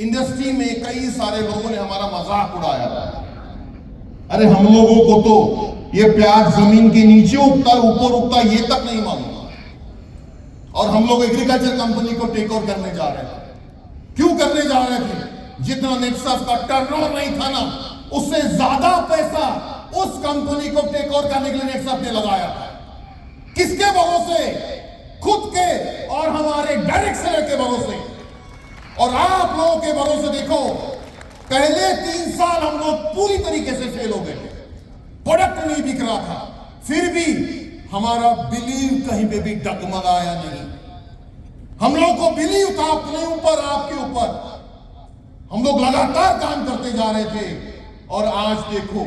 इंडस्ट्री में कई सारे लोगों ने हमारा मजाक उड़ाया था। अरे हम लोगों को तो ये प्याज जमीन के नीचे उगता है, ऊपर उगता है, ये तक नहीं मालूम, और हम लोग एग्रीकल्चर कंपनी को टेक ओवर करने जा रहे थे। क्यों करने जा रहे थे? जितना नेक्सस का टर्नओवर नहीं था ना, उससे ज्यादा पैसा उस कंपनी को टेक ओवर करने के लिए नेक्सस ने लगाया था। किसके भरोसे? खुद के और हमारे डायरेक्ट सेलर के भरोसे, और आप लोगों के भरोसे। देखो, पहले 3 साल हम लोग पूरी तरीके से फेल हो गए, प्रोडक्ट नहीं बिक रहा था, फिर भी हमारा बिलीव कहीं पे भी डगमगाया नहीं। हम लोगों को बिलीव था अपने ऊपर, आपके ऊपर, हम लोग लगातार काम करते जा रहे थे, और आज देखो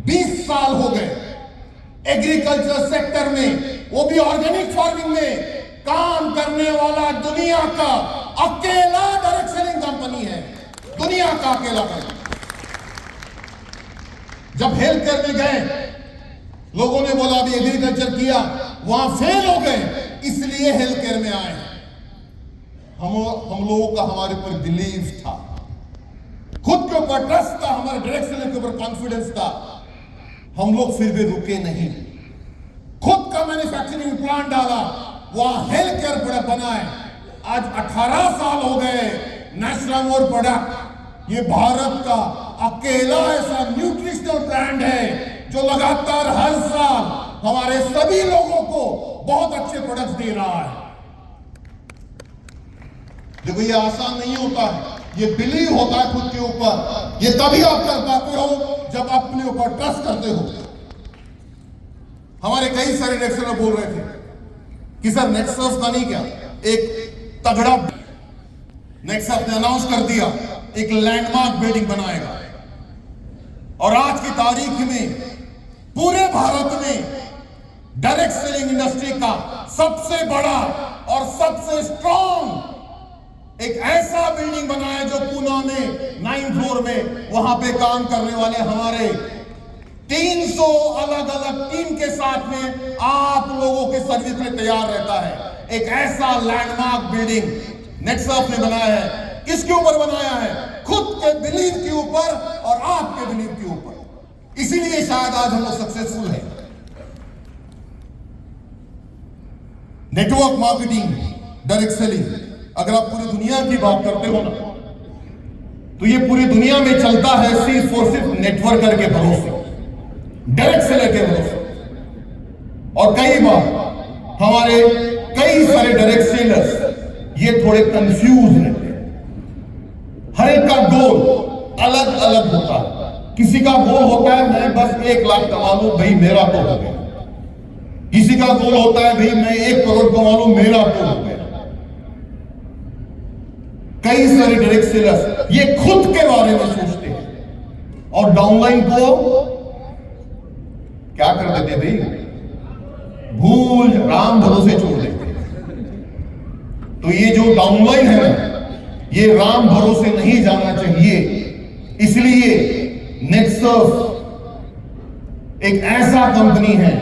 20 साल हो गए एग्रीकल्चर सेक्टर में, वो भी ऑर्गेनिक फार्मिंग में काम करने वाला दुनिया का अकेला डायरेक्ट सेलिंग कंपनी है। दुनिया दुनिया का अकेला कंपनी। जब हेल्थ केयर में गए, लोगों ने बोला अभी एग्रीकल्चर किया, वहां फेल हो गए, इसलिए हेल्थ केयर में आए। हम लोगों का हमारे ऊपर बिलीव था, खुद के ऊपर ट्रस्ट था, हमारे डायरेक्ट सेलिंग के ऊपर कॉन्फिडेंस था। हम लोग फिर भी रुके नहीं, खुद का मैन्युफैक्चरिंग प्लांट डाला, वहां हेल्थ केयर प्रोडक्ट बनाए। आज 18 साल हो गए। नेशनल प्रोडक्ट ये भारत का अकेला ऐसा न्यूट्रिशनल ब्रांड है जो लगातार हर साल हमारे सभी लोगों को बहुत अच्छे प्रोडक्ट्स दे रहा है। देखो ये आसान नहीं होता है, ये बिलीव होता है खुद के ऊपर। ये तभी आप कर पाते हो जब अपने ऊपर ट्रस्ट करते हो। हमारे कई सारे डायरेक्टर बोल रहे थे कि सर नेक्सस का नहीं, क्या एक तगड़ा नेक्सस ने अनाउंस कर दिया एक लैंडमार्क बिल्डिंग बनाएगा, और आज की तारीख में पूरे भारत में डायरेक्ट सेलिंग इंडस्ट्री का सबसे बड़ा और सबसे स्ट्रॉन्ग एक ऐसा बिल्डिंग बनाया जो पूना में 9th फ्लोर में, वहां पे काम करने वाले हमारे 300 अलग अलग टीम के साथ में आप लोगों के सर्विस में तैयार रहता है। एक ऐसा लैंडमार्क बिल्डिंग नेक्सस ने बनाया है। किसके ऊपर बनाया है? खुद के बिलीव के ऊपर और आपके बिलीव के ऊपर। इसीलिए शायद आज हम लोग सक्सेसफुल हैं। नेटवर्क मार्केटिंग, डायरेक्ट सेलिंग, अगर आप पूरी दुनिया की बात करते हो ना, तो ये पूरी दुनिया में चलता है सिर्फ और सिर्फ नेटवर्कर के भरोसे, डायरेक्ट सेलर के भरोसे। और कई बार हमारे कई सारे डायरेक्ट सेलर्स ये थोड़े कंफ्यूज रहते हैं। हर एक का गोल अलग अलग होता है। किसी का गोल होता है मैं बस 1 लाख कमा लूं, भाई मेरा तो हो गया। किसी का गोल होता है भाई मैं 1 करोड़ कमा लूं, मेरा तो हो गया। कई सारे डायरेक्ट सेलर्स ये खुद के बारे में सोचते हैं और डाउनलाइन को क्या कर देते भाई, भूल राम भरोसे छोड़ देते। तो ये जो डाउनलाइन है ना, ये राम भरोसे नहीं जाना चाहिए। इसलिए नेक्सस एक ऐसा कंपनी है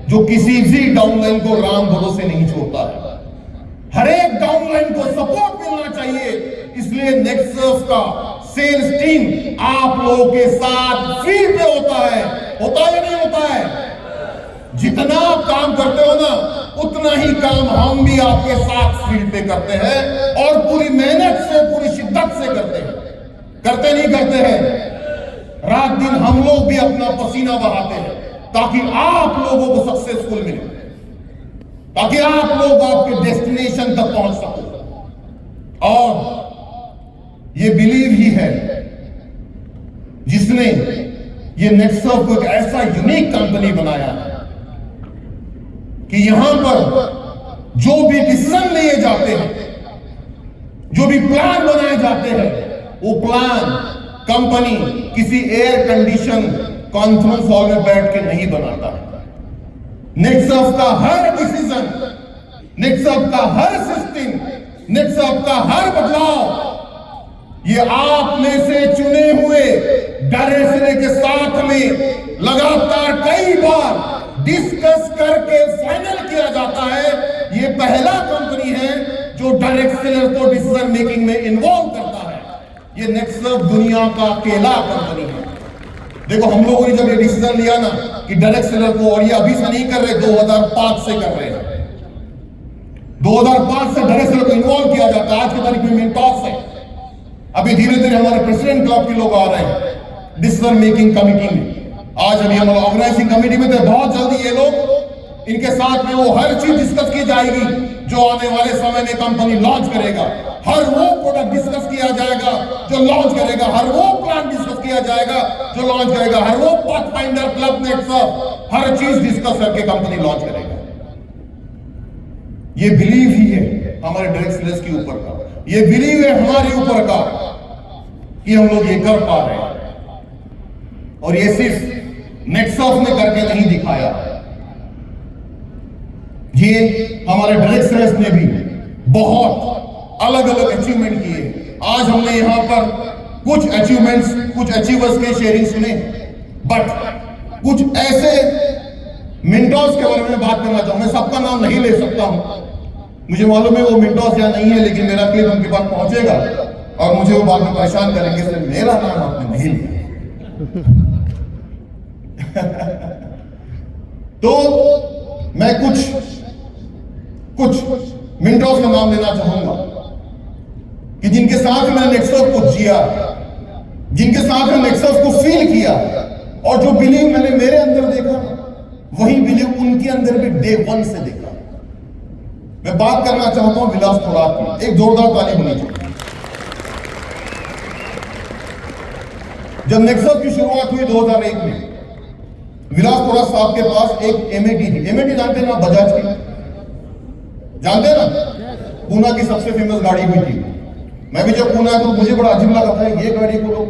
जो किसी भी डाउनलाइन को राम भरोसे नहीं छोड़ता है। हर एक डाउनलाइन को सपोर्ट मिलना चाहिए। इसलिए नेक्सस का सेल्स टीम आप लोगों के साथ फील्ड पे होता है या नहीं होता है? जितना आप काम करते हो ना, उतना ही काम हम भी आपके साथ फील्ड पे करते हैं और पूरी मेहनत से, पूरी शिद्दत से करते हैं। करते नहीं करते हैं? रात दिन हम लोग भी अपना पसीना बहाते हैं ताकि आप लोगों को सक्सेसफुल मिले, ताकि आप लोग आपके डेस्टिनेशन तक पहुंच सको। और ये बिलीव ही है जिसने ये नेक्सस को एक ऐसा यूनिक कंपनी बनाया है कि यहां पर जो भी डिसीजन लिए जाते हैं, जो भी प्लान बनाए जाते हैं, वो प्लान कंपनी किसी एयर कंडीशन कॉन्फ्रेंस हॉल में बैठ के नहीं बनाता है। नेक्सस का हर डिसीजन, नेक्सस का हर सिस्टम, नेक्सस का हर बदलाव ये आप में से चुने हुए डायरेक्टर के साथ में लगातार कई बार डिस्कस करके फाइनल किया जाता है। ये पहला कंपनी है जो डायरेक्ट सेलर को डिसीजन मेकिंग में इन्वॉल्व करता है। ये नेक्सस दुनिया का अकेला कंपनी है। देखो हम लोगों ने जब ये डिसीजन लिया ना कि डायरेक्ट सेलर को, और ये अभी से नहीं कर रहे, 2005 से कर रहे हैं। 2005 से डायरेक्ट सेलर को इन्वॉल्व किया जाता है। आज की तारीख में मेंटॉर्स है। अभी धीरे धीरे हमारे प्रेसिडेंट क्लब के लोग आ रहे हैं डिसीजन मेकिंग कमिटी में। आज अभी हम ऑर्गेनाइजिंग कमेटी में थे। बहुत जल्दी ये लोग, इनके साथ में वो हर चीज डिस्कस की जाएगी जो आने वाले समय में कंपनी लॉन्च करेगा। हर वो प्रोडक्ट डिस्कस किया जाएगा जो लॉन्च करेगा, हर वो प्लान डिस्कस किया जाएगा जो लॉन्च करेगा, हर वो पाथफाइंडर क्लब नेटवर्क, हर चीज डिस्कस करके कंपनी लॉन्च करेगा। ये बिलीव ही है हमारे डायरेक्ट सेल्स के ऊपर का, ये बिलीव है हमारे ऊपर का कि हम लोग ये कर पा रहे हैं। और ये सिर्फ नेक्सस ने करके नहीं दिखाया, ये हमारे डायरेक्ट सेल्स ने भी बहुत अलग अलग अचीवमेंट किए। आज हमने यहां पर कुछ अचीवमेंट्स, कुछ अचीवर्स के शेयरिंग सुने, बट कुछ ऐसे मिंटोस के बारे में बात करना चाहूं। मैं सबका नाम नहीं ले सकता हूं, मुझे मालूम है वो मिंटोस या नहीं है, लेकिन मेरा क्लिप उनके पास पहुंचेगा और मुझे वो बाद में परेशान करेंगे, सिर्फ मेरा नाम आपने नहीं लिया। तो मैं कुछ मिंटोस का नाम लेना चाहूंगा कि जिनके साथ मैंने नेक्सस को जिया, जिनके साथ मैंने नेक्सस को फील किया, और जो बिलीव मैंने मेरे अंदर देखा वही बिलीव उनके अंदर भी डे वन से देखा। मैं बात करना चाहता हूं विलास थोराट की। एक जोरदार ताली होनी चाहिए। जब नेक्सस की शुरुआत हुई 2001 में, विलास थोराट साहब के पास एक एमएटी थी। एमएटी जानते ना, बजाज की, जानते ना, पूना की सबसे फेमस गाड़ी हुई थी। मैं भी जब पूना तो मुझे बड़ा अजीब लगा था, ये गाड़ी को लोग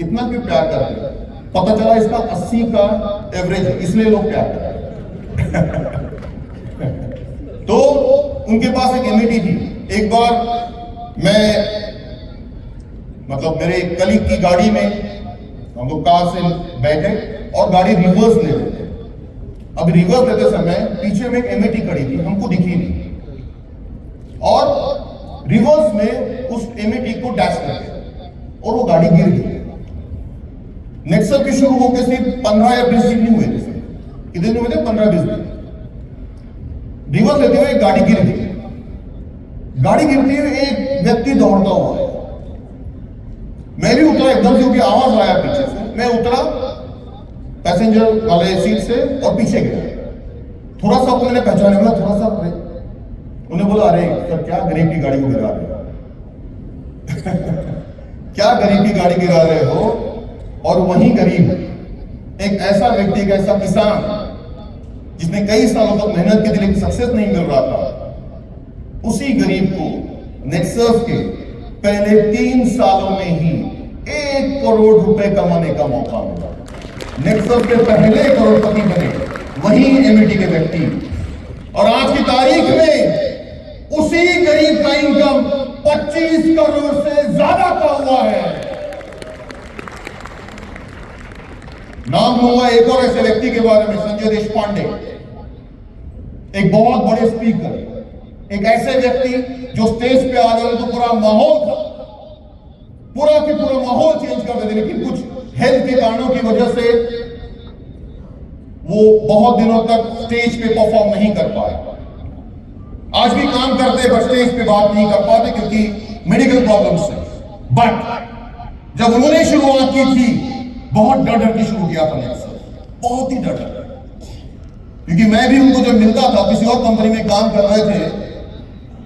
इतना क्यों प्यार करते हैं। पता चला इसका 80 का एवरेज है, इसलिए लोग प्यार करते हैं। तो उनके पास एक एमएटी थी। एक बार मैं मतलब मेरे कलीग की गाड़ी में हम लोग कार से बैठे और गाड़ी रिवर्स ले रहे थे। अब रिवर्स लेते समय पीछे में एक एमएटी खड़ी थी, हमको दिखी नहीं, और रिवर्स में उस एमएटी को डैश कर दिया और वो गाड़ी गिर गई। नेक्सस की शुरू होकर सिर्फ 15 या 20 दिन नहीं हुए थे, कितने दिन हुए थे? 15-20 दिन। रिवर्स लेते हुए एक गाड़ी गिर गई। गाड़ी गिरती हुई एक व्यक्ति दौड़ता हुआ है। मैं भी उतरा एकदम से, क्योंकि आवाज आया पीछे से। मैं उतरा पैसेंजर वाले सीट से और पीछे गया। थोड़ा सा मैंने पहचाने वाला, थोड़ा सा उन्हें बोला, अरे सर क्या गरीब की गाड़ी को गिरा रहे हो? क्या गरीब की गाड़ी गिरा रहे हो? और वही गरीब, एक ऐसा व्यक्ति, एक ऐसा किसान जिसने कई सालों तक मेहनत की थी लेकिन सक्सेस नहीं मिल रहा था, उसी गरीब को नेक्सस के पहले 3 सालों में ही 1 करोड़ रुपए कमाने का मौका मिला। नेक्सस के पहले करोड़पति बने वही एमएटी के व्यक्ति, और आज की तारीख में उसी गरीब का इनकम 25 करोड़ से ज्यादा का हुआ है। नाम लूंगा एक और ऐसे व्यक्ति के बारे में, संजय देशपांडे, एक बहुत बड़े स्पीकर, एक ऐसे व्यक्ति जो स्टेज पे आ गए तो पूरा माहौल था, पूरा के पूरा माहौल चेंज कर देते, लेकिन कुछ हेल्थ के कारणों की वजह से वो बहुत दिनों तक स्टेज पे परफॉर्म नहीं कर पाए। आज भी काम करते बट स्टेज पे बात नहीं कर पाते क्योंकि मेडिकल प्रॉब्लम से। बट जब उन्होंने शुरुआत की थी, बहुत डर डर के शुरू किया था नेक्सस, बहुत ही डर डर, क्योंकि मैं भी उनको जब मिलता था, किसी और कंपनी में काम कर रहे थे,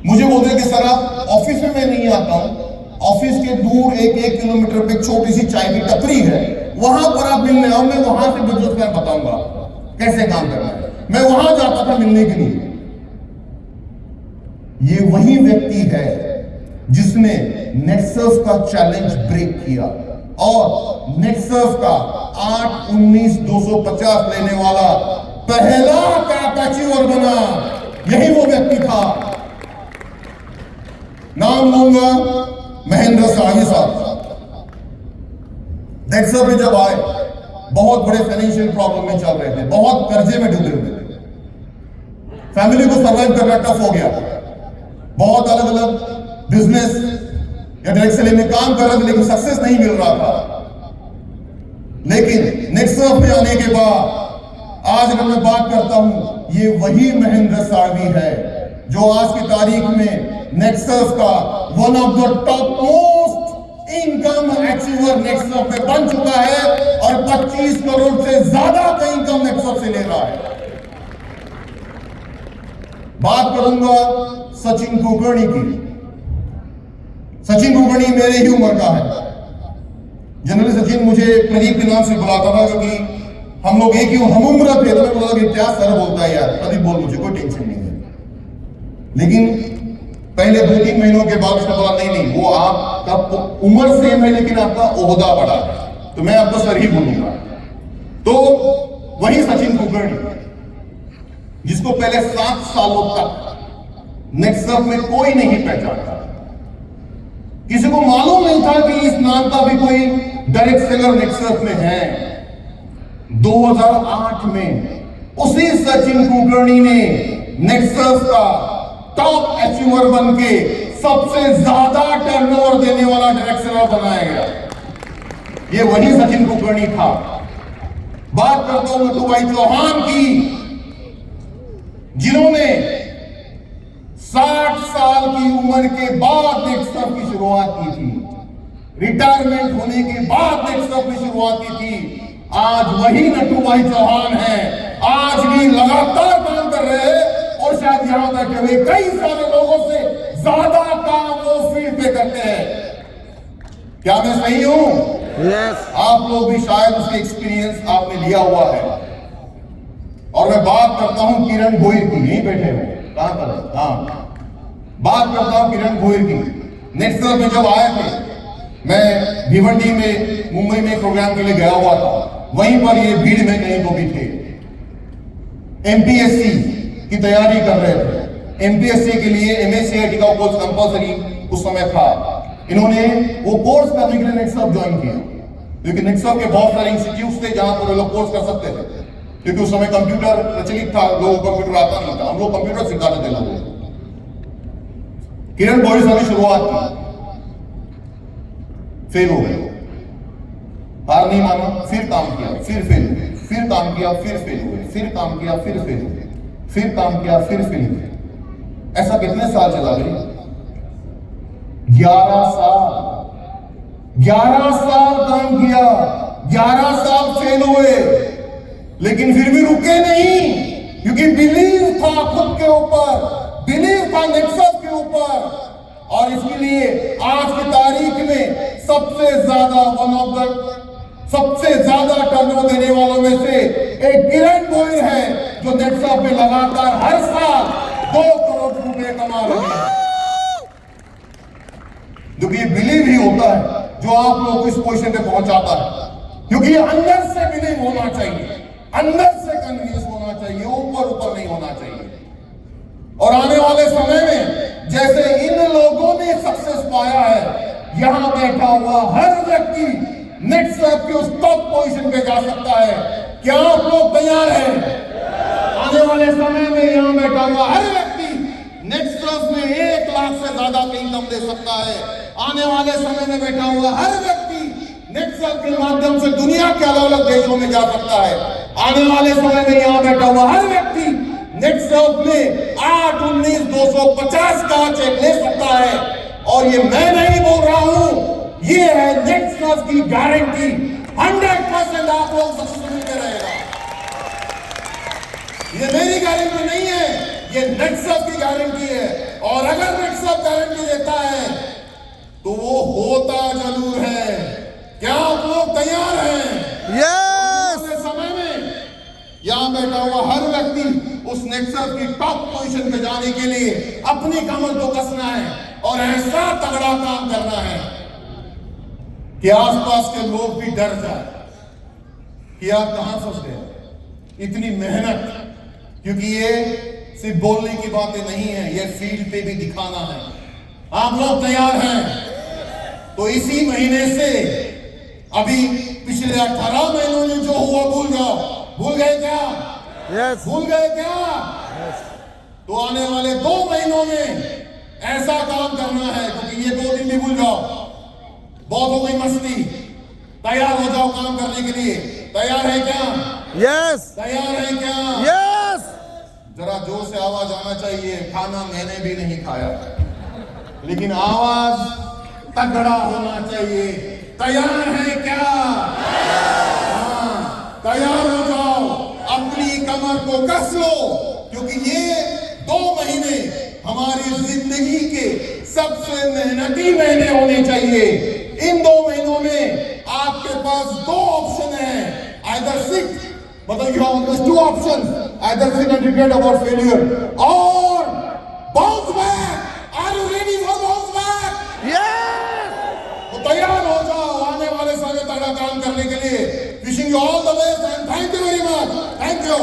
मुझे बोलते कि सर आप ऑफिस में मैं नहीं आता हूं, ऑफिस के दूर 1 किलोमीटर पे छोटी सी चाय की टपरी है, वहां पर आप मिलने आओ, मैं वहां से बिजनेस प्लान बताऊंगा कैसे काम करना है। मैं वहां जाता था मिलने के लिए। ये वही व्यक्ति है जिसने नेक्सस का चैलेंज ब्रेक किया और नेक्सस का 8-19-250 लेने वाला पहला टॉप अचीवर बना। यही वो व्यक्ति था। नाम लूंगा महेंद्र शाही साहब। नेक्सस में जब आए, बहुत बड़े फाइनेंशियल प्रॉब्लम में चल रहे थे, बहुत कर्जे में डूबे हुए थे, फैमिली को सर्वाइव करना टफ हो गया, बहुत अलग अलग बिजनेस या डायरेक्ट सेलिंग में काम कर रहे थे लेकिन सक्सेस नहीं मिल रहा था। लेकिन नेक्सस में आने के बाद आज अगर मैं बात करता हूं, ये वही महेंद्र साळवी है जो आज की तारीख में नेक्सस का one of the top most income achiever nexus में बन चुका है और 25 करोड़ से ज्यादा का इनकम नेक्सस से ले रहा है। बात करूंगा सचिन कुलकर्णी की। सचिन कुलकर्णी मेरे ही उम्र का है। जनरली सचिन मुझे प्रदीप के नाम से बुलाता था क्योंकि हम लोग एक ही हम उम्र थे, तो मैं बोला कि क्या सर बोलता है यार, प्रदीप बोल, मुझे कोई टेंशन नहीं है। लेकिन पहले 2-3 महीनों के बाद उसने बोला नहीं, वो आपका उम्र सेम है लेकिन आपका ओहदा बड़ा है, तो मैं आपको सर ही बोलूंगा। तो वही सचिन कुलकर्णी जिसको पहले 7 सालों तक नेक्सस में कोई नहीं पहचानता, किसी को मालूम नहीं था कि इस नाम का भी कोई डायरेक्ट सेलर नेक्सर्फ में है। 2008 में उसी सचिन कुलकर्णी ने नेक्सर्फ का टॉप अचीवर बन के सबसे ज्यादा टर्नओवर देने वाला डायरेक्ट सेलर बनाया गया। ये वही सचिन कुलकर्णी था। बात करता हूं नटू भाई चौहान की, जिन्होंने 60 साल की उम्र के बाद नेक्सर्फ की शुरुआत की थी, रिटायरमेंट होने के बाद नेक्सर्फ की शुरुआत की थी। आज वही नटू भाई चौहान हैं, आज भी लगातार काम कर रहे हैं और शायद यहां बैठे हुए कई सारे लोगों से ज्यादा काम वो फील्ड पे करते हैं। क्या मैं सही हूं? यस। आप लोग भी शायद उसके एक्सपीरियंस आपने लिया हुआ है। और मैं बात करता हूं किरण गोयल की, यहीं बैठे हुए, कहां पर? हाँ, बात करता हूं किरण गोयल की। नेक्सर्फ में जब आए थे, मैं भिवंडी में मुंबई में प्रोग्राम के लिए गया हुआ था, वहीं पर ये भीड़ में कहीं तो भी थे। एमपीएससी की तैयारी कर रहे थे। एमपीएससी के लिए एमएससीआईटी का कोर्स कंपलसरी उस समय था। इन्होंने वो कोर्स करने के लिए नेक्सर्फ ज्वाइन किया, क्योंकि नेक्सर्फ के बहुत सारे इंस्टीट्यूट थे जहां पर लोग कोर्स कर सकते थे, क्योंकि उस समय कंप्यूटर प्रचलित था, लोगों को कंप्यूटर आता नहीं था, हम लोग कंप्यूटर सिखाते थे लोगों को। किरण गोयल से शुरुआत की, फेल हो गए, हार नहीं माना, फिर काम किया, फिर फेल हो गए, फिर काम किया, फिर फेल हो गए, फिर काम किया, फिर फेल हो गए, फिर काम किया, फिर फेल हो गए। ऐसा कितने साल चला गया? 11 साल। 11 साल काम किया, 11 साल फेल हुए, लेकिन फिर भी रुके नहीं, क्योंकि बिलीव था खुद के ऊपर, बिलीव था नेक्सर्फ के ऊपर। और इसके लिए आज की तारीख में सबसे ज्यादा सबसे ज्यादा टर्नओवर देने वालों में से एक किरण गोयल है, जो नेक्सर्फ में लगातार हर साल 2 करोड़ रुपए कमा रहे हैं। जो ये बिलीव ही होता है जो आप लोग को इस पोजीशन पे पहुंचाता है, क्योंकि अंदर से बिलीव होना चाहिए, अंदर से कन्विंस होना चाहिए, ऊपर ऊपर नहीं होना चाहिए। और आने वाले समय में जैसे इन लोगों ने सक्सेस पाया है, यहां बैठा हुआ हर व्यक्ति नेक्सर्फ के उस टॉप पोजीशन पे जा सकता है। क्या आप लोग तैयार हैं? आने वाले समय में यहां बैठा हुआ हर व्यक्ति नेक्सर्फ में 1 लाख से ज्यादा का इनकम दे सकता है। आने वाले समय में बैठा हुआ हर व्यक्ति नेक्सर्फ के माध्यम से दुनिया के अलग अलग देशों में जा सकता है। आने वाले समय में यहां बैठा हुआ हर व्यक्ति नेक्सर्फ में 8, 19, 250 का चेक ले सकता है। और ये मैं नहीं बोल रहा हूं, ये है नेक्सर्फ की गारंटी। 100% आप लोग सक्सेस मिलते रहेगा। ये मेरी गारंटी नहीं है, ये नेक्सर्फ की गारंटी है। और अगर नेक्सर्फ गारंटी देता है तो वो होता जरूर है। क्या आप लोग तैयार हैं? यस। समय में यहां बैठा हुआ हर व्यक्ति उस नेक्सर्फ की टॉप पोजीशन पे जाने के लिए अपनी कमर को कसना है और ऐसा तगड़ा काम करना है कि आसपास के लोग भी डर जाए कि आप कहां फंस गए। इतनी मेहनत, क्योंकि ये सिर्फ बोलने की बातें नहीं है, ये फील्ड पे भी दिखाना है। आप लोग तैयार हैं? तो इसी महीने से अभी पिछले 18 महीनों में जो हुआ भूल जाओ। भूल गए क्या? यस। भूल गए क्या? तो आने वाले 2 महीनों में ऐसा काम करना है, क्योंकि ये 2 दिन भी भूल जाओ, बहुत हो गई मस्ती। तैयार हो जाओ काम करने के लिए। तैयार है क्या? यस। तैयार है क्या? यस। जरा जोर से आवाज आना चाहिए। खाना मैंने भी नहीं खाया, लेकिन आवाज तगड़ा होना चाहिए। तैयार है क्या? हाँ, तैयार हो जाओ, अपनी कमर को कस लो, क्योंकि ये 2 महीने हमारी जिंदगी के सबसे मेहनती महीने होने चाहिए। इन 2 महीनों में आपके पास 2 ऑप्शन हैं, आइदर सिट, मतलब you have 2 options, either sit and regret about failure और bounce back. Are you ready for bounce back? Yes. तो तैयार हो जाओ आने वाले समय तगड़ा काम करने के लिए। Wishing you all the best and thank you very much. Thank you.